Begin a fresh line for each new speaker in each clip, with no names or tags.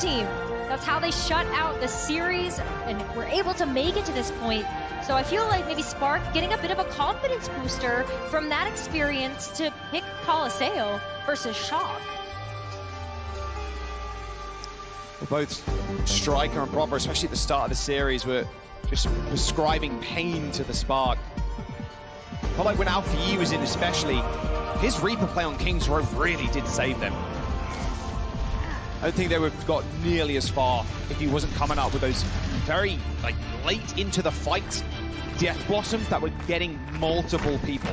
team. That's how they shut out the series and were able to make it to this point. So I feel like maybe Spark getting a bit of a confidence booster from that experience to pick Coluge versus Shock.
Both Striker and Proper, especially at the start of the series, were just prescribing pain to the Spark. I felt like when Alpayi was in especially, his Reaper play on King's Row really did save them. I don't think they would have got nearly as far if he wasn't coming up with those very late into the fight Death Blossoms that were getting multiple people.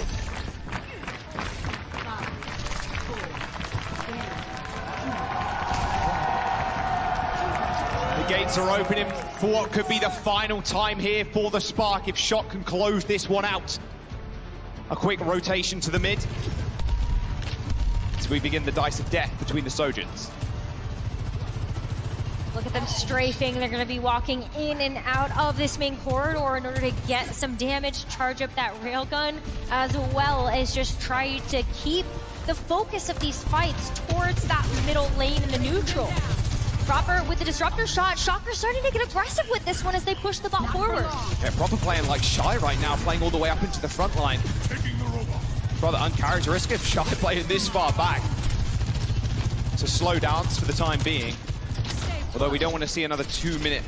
The gates are opening for what could be the final time here for the Spark if Shock can close this one out. A quick rotation to the mid as we begin the dice of death between the Sojourns.
Look at them strafing. They're going to be walking in and out of this main corridor in order to get some damage, charge up that railgun, as well as just try to keep the focus of these fights towards that middle lane in the neutral. Proper with the disruptor shot. Shocker starting to get aggressive with this one as they push the bot forward.
Yeah, Proper playing like Shy right now, playing all the way up into the front line. Rather uncharacteristic of Shy playing this far back. It's a slow dance for the time being. Although we don't want to see another 2-minute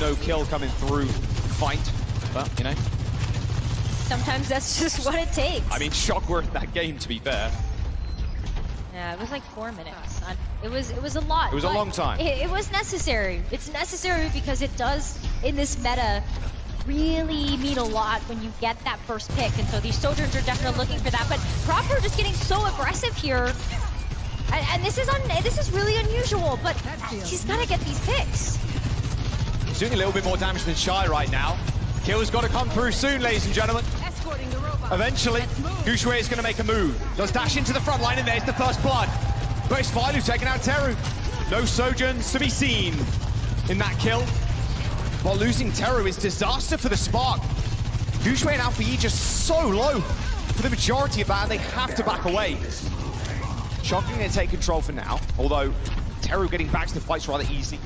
no kill coming through fight, but you know.
Sometimes that's just what it takes.
I mean, Shock were in that game, to be fair.
Yeah, it was like 4 minutes. It was a lot.
It was a long time.
It was necessary. It's necessary because it does, in this meta, really mean a lot when you get that first pick. And so these Sojourns are definitely looking for that. But Proper just getting so aggressive here. And this is really unusual, but he's gonna get these picks.
He's doing a little bit more damage than Shy right now. Kill's got to come through soon, ladies and gentlemen. Eventually, Guxue is going to make a move. Does dash into the front line, and there's the first blood. But it's Filu taking out Teru. No Sojourns to be seen in that kill. While losing Teru is disaster for the Spark. Guxue and Alpayi just so low for the majority of that, and they have to back away. Shock going to take control for now, although Teru getting back to the fight's rather easy.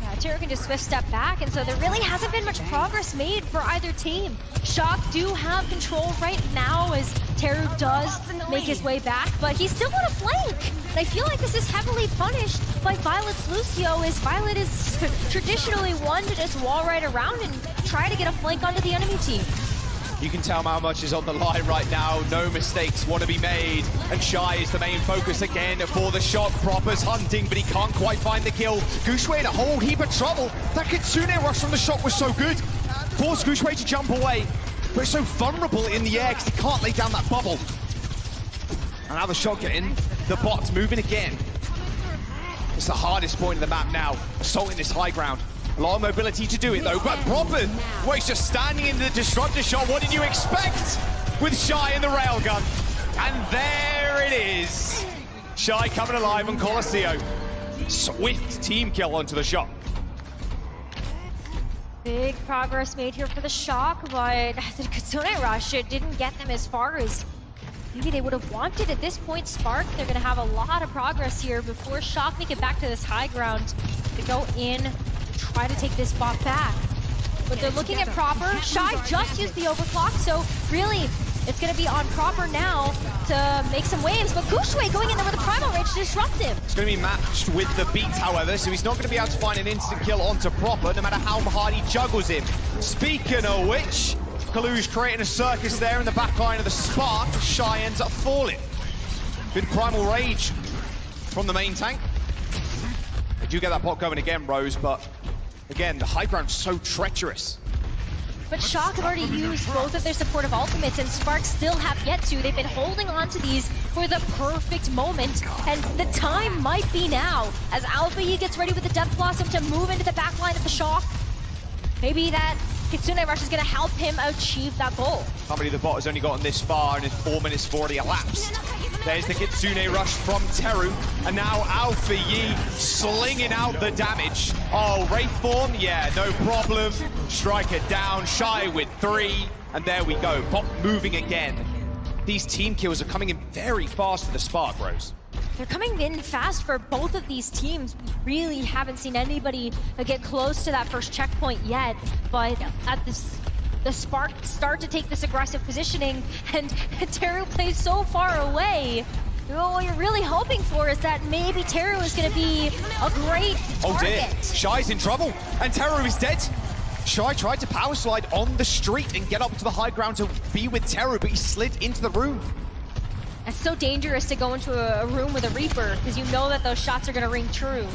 Yeah, Teru can just swift step back, and so there really hasn't been much progress made for either team. Shock do have control right now as Teru does make his way back, but he's still on a flank. And I feel like this is heavily punished by Violet's Lucio, as Violet is traditionally one to just wall right around and try to get a flank onto the enemy team.
You can tell how much is on the line right now. No mistakes want to be made. And Shy is the main focus again for the Shock. Proper's hunting, but he can't quite find the kill. Guxue in a whole heap of trouble. That Kitsune rush from the Shock was so good. Forced Guxue to jump away, but it's so vulnerable in the air because he can't lay down that bubble. And now the Shock getting the bots moving again. It's the hardest point of the map now, assaulting this high ground. A lot of mobility to do it though, but Proper, well, he's just standing in the disruptor shot. What did you expect with Shy and the railgun? And there it is. Shy coming alive on Coluge. Swift team kill onto the Shock.
Big progress made here for the Shock, but the Kitsune rush, it didn't get them as far as maybe they would have wanted. At this point, Spark, they're going to have a lot of progress here before Shock make it back to this high ground to go in, try to take this bot back. But they're looking at Proper. Shy just used the overclock, so really, it's going to be on Proper now to make some waves. But Guxue going in there with a primal rage to disrupt him.
It's going to be matched with the beats, however, so he's not going to be able to find an instant kill onto Proper, no matter how hard he juggles him. Speaking of which, Coluge creating a circus there in the back line of the Spark. Shy ends up falling. Good primal rage from the main tank. They do get that bot going again, Rose, but again, the high ground's so treacherous.
But Shock have already used both of their supportive ultimates, and Spark still have yet to. They've been holding on to these for the perfect moment, and the time might be now. As Alpayi gets ready with the Death Blossom to move into the back line of the Shock. Maybe that Kitsune rush is going to help him achieve that goal.
Can't believe the bot has only gotten this far, and it's 4 minutes 40 elapsed. There's the Kitsune rush from Teru, and now Alpayi slinging out the damage. Oh, Wraith form, yeah, no problem. Striker down, Shy with 3, and there we go. Bot moving again. These team kills are coming in very fast for the Spark, Rose.
they're coming in fast for both of these teams. We really haven't seen anybody get close to that first checkpoint yet, but at the Spark start to take this aggressive positioning, and Teru plays so far away. What you're really hoping for is that maybe Teru is going to be a great target.
Oh dear, Shy's in trouble, and Teru is dead. Shy tried to power slide on the street and get up to the high ground to be with Teru, but he slid into the room.
It's so dangerous to go into a room with a Reaper, because you know that those shots are going to ring true.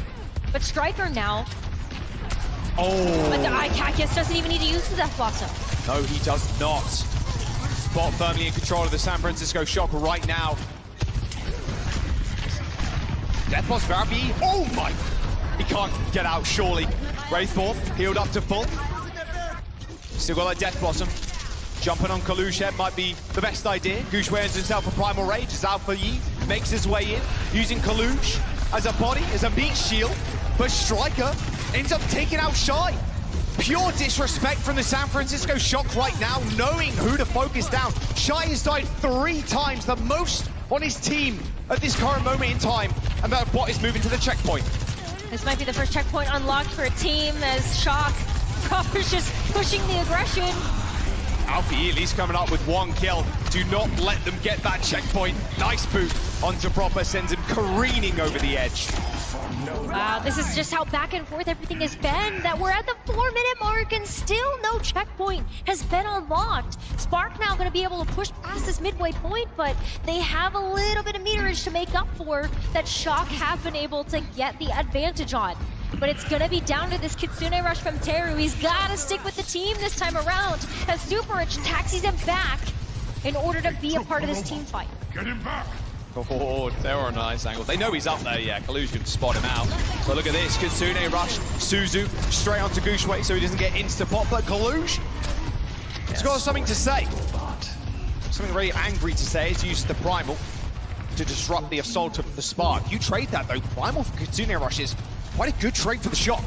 But Striker now...
Oh!
But the Icacus doesn't even need to use the Death Blossom.
No, he does not. Spot firmly in control of the San Francisco Shock right now. Death Blossom, Barabee. Oh my! He can't get out, surely. Wraithform, healed up to full. Still got that Death Blossom. Jumping on Coluge here might be the best idea. Guxue earns himself a Primal Rage as Alpayi makes his way in, using Coluge as a body, as a meat shield. But Striker ends up taking out Shy. Pure disrespect from the San Francisco Shock right now, knowing who to focus down. Shy has died 3 times, the most on his team at this current moment in time. And that bot is moving to the checkpoint.
This might be the first checkpoint unlocked for a team as Shock is just pushing the aggression.
Alpayi at least coming up with 1 kill. Do not let them get that checkpoint. Nice boot onto Proper, sends him careening over the edge.
Wow, this is just how back and forth everything has been, that we're at the 4-minute mark and still no checkpoint has been unlocked. Spark now going to be able to push past this midway point, but they have a little bit of meterage to make up for that Shock have been able to get the advantage on. But it's going to be down to this Kitsune rush from Teru. He's got to stick with the team this time around as Superich taxis him back in order to be a part of this team fight.
Get him back!
Oh, they're on a nice angle. They know he's up there, yeah. Coluge can spot him out. But look at this, Kitsune rush, Suzu straight onto Guxue so he doesn't get insta-pop. But Coluge has got something to say. But something very angry to say is use the Primal to disrupt the assault of the Spark. You trade that though. Primal for Kitsune rush is quite a good trade for the Shock.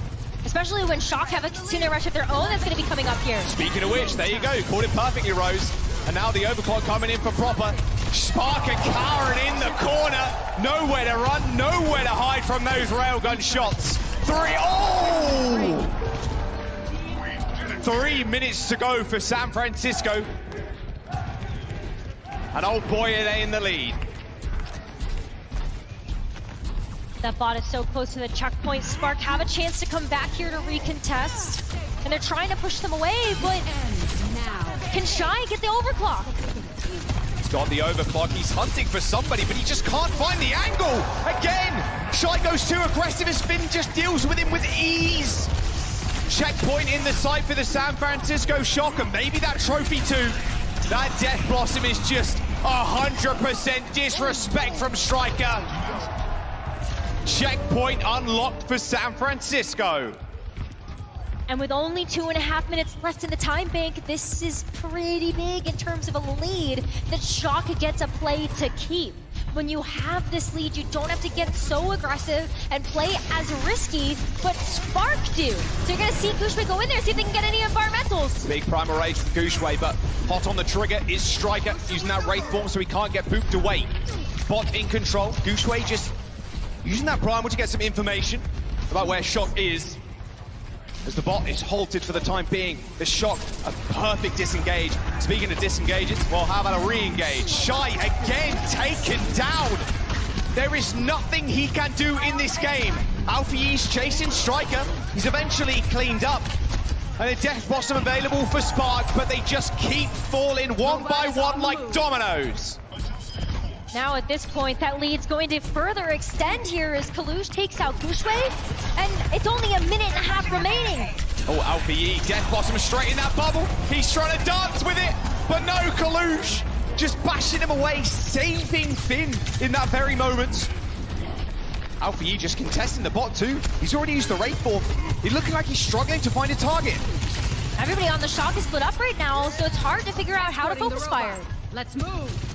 Especially when Shock have a Kitsune rush of their own that's going to be coming up here.
Speaking of which, there you go. Caught it perfectly, Rose. And now the overclock coming in for Proper. Spark and cowering in the corner. Nowhere to run, nowhere to hide from those railgun shots. 3 minutes to go for San Francisco. And oh boy, are they in the lead.
That bot is so close to the checkpoint. Spark have a chance to come back here to recontest. And they're trying to push them away, but can Shy get the overclock?
He's got the overclock. He's hunting for somebody, but he just can't find the angle. Again, Shy goes too aggressive and Spin just deals with him with ease. Checkpoint in the sight for the San Francisco Shock, and maybe that trophy too. That Death Blossom is just 100% disrespect from Striker. Checkpoint unlocked for San Francisco.
And with only 2.5 minutes left in the time bank, this is pretty big in terms of a lead that Shock gets a play to keep. When you have this lead, you don't have to get so aggressive and play as risky, but Spark do. So you're gonna see Guxue go in there, see if they can get any environmentals.
Big Primal Rage from Guxue, but hot on the trigger is Striker, using that Wraith form so he can't get booped away. Bot in control, Guxue just using that Primal to get some information about where Shock is. As the bot is halted for the time being, the Shock, a perfect disengage. Speaking of disengages, well, how about a re-engage? Shy again taken down. There is nothing he can do in this game. Alpayi's chasing Striker. He's eventually cleaned up. And a Death Blossom available for Spark, but they just keep falling one by one like dominoes.
Now at this point, that lead's going to further extend here as Coluge takes out Guxue, and it's only 1.5 minutes remaining.
Oh, Alpayi, Death Blossom straight in that bubble. He's trying to dance with it, but no, Coluge just bashing him away, saving Finn in that very moment. Alpayi just contesting the bot too. He's already used the Wraith form. He's looking like he's struggling to find a target.
Everybody on the Shock is split up right now, so it's hard to figure out how to focus fire.
Let's move.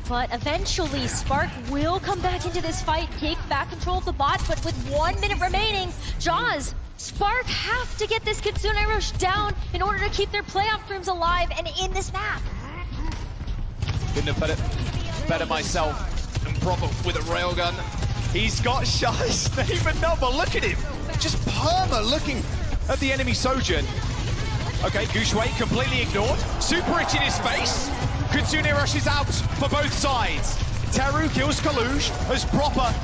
But eventually, Spark will come back into this fight, take back control of the bot, but with 1 minute remaining, Jaws, Spark have to get this Kitsune rush down in order to keep their playoff dreams alive and in this map.
Couldn't have put it better myself. And Proper with a railgun. He's got Shy's name and number. Look at him. Just perma looking at the enemy Sojourn. Okay, Guxue completely ignored. Superich in his face. Guxue rushes out for both sides. Teru kills Coluge as Proper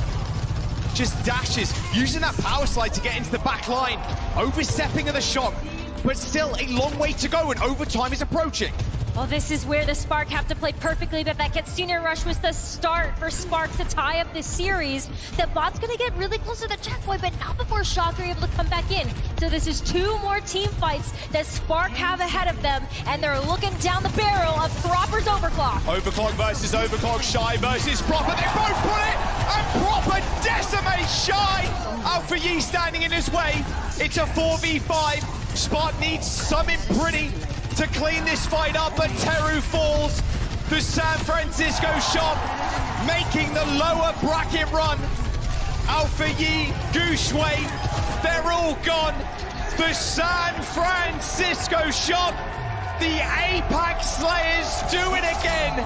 just dashes, using that power slide to get into the back line. Overstepping of the shock, but still a long way to go and overtime is approaching.
Well, this is where the Spark have to play perfectly, but that Kitsune Rush was the start for Spark to tie up this series. The bot's gonna get really close to the checkpoint, but not before Shock are able to come back in. So this is 2 more team fights that Spark have ahead of them, and they're looking down the barrel of Proper's Overclock.
Overclock versus Overclock, Shy versus Proper, they both put it, and Proper decimates Shy! Alpayi standing in his way, it's a 4v5, Spark needs something pretty to clean this fight up, but Teru falls. The San Francisco Shock making the lower bracket run. Alpayi, Guxue, they're all gone. The San Francisco Shock, the Apex Slayers do it again.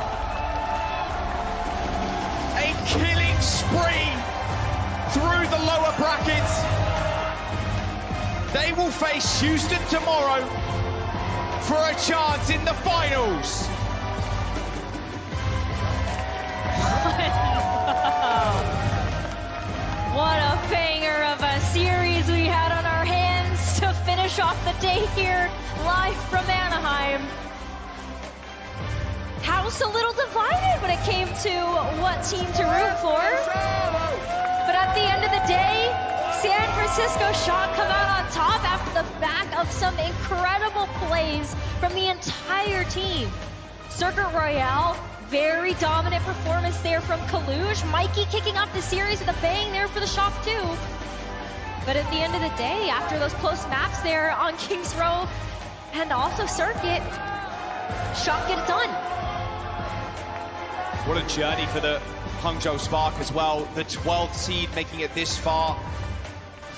A killing spree through the lower brackets. They will face Houston tomorrow for a chance in the finals.
What a banger of a series we had on our hands to finish off the day here, live from Anaheim. House a little divided when it came to what team to root for. But at the end of the day, San Francisco Shock come out on top after the back of some incredible plays from the entire team. Circuit Royale, very dominant performance there from Coluge. Mikey kicking off the series with a bang there for the Shock too. But at the end of the day, after those close maps there on Kings Row and also Circuit, Shock get it done.
What a journey for the Hangzhou SPARK as well. The 12th seed making it this far,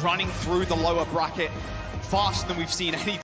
running through the lower bracket faster than we've seen any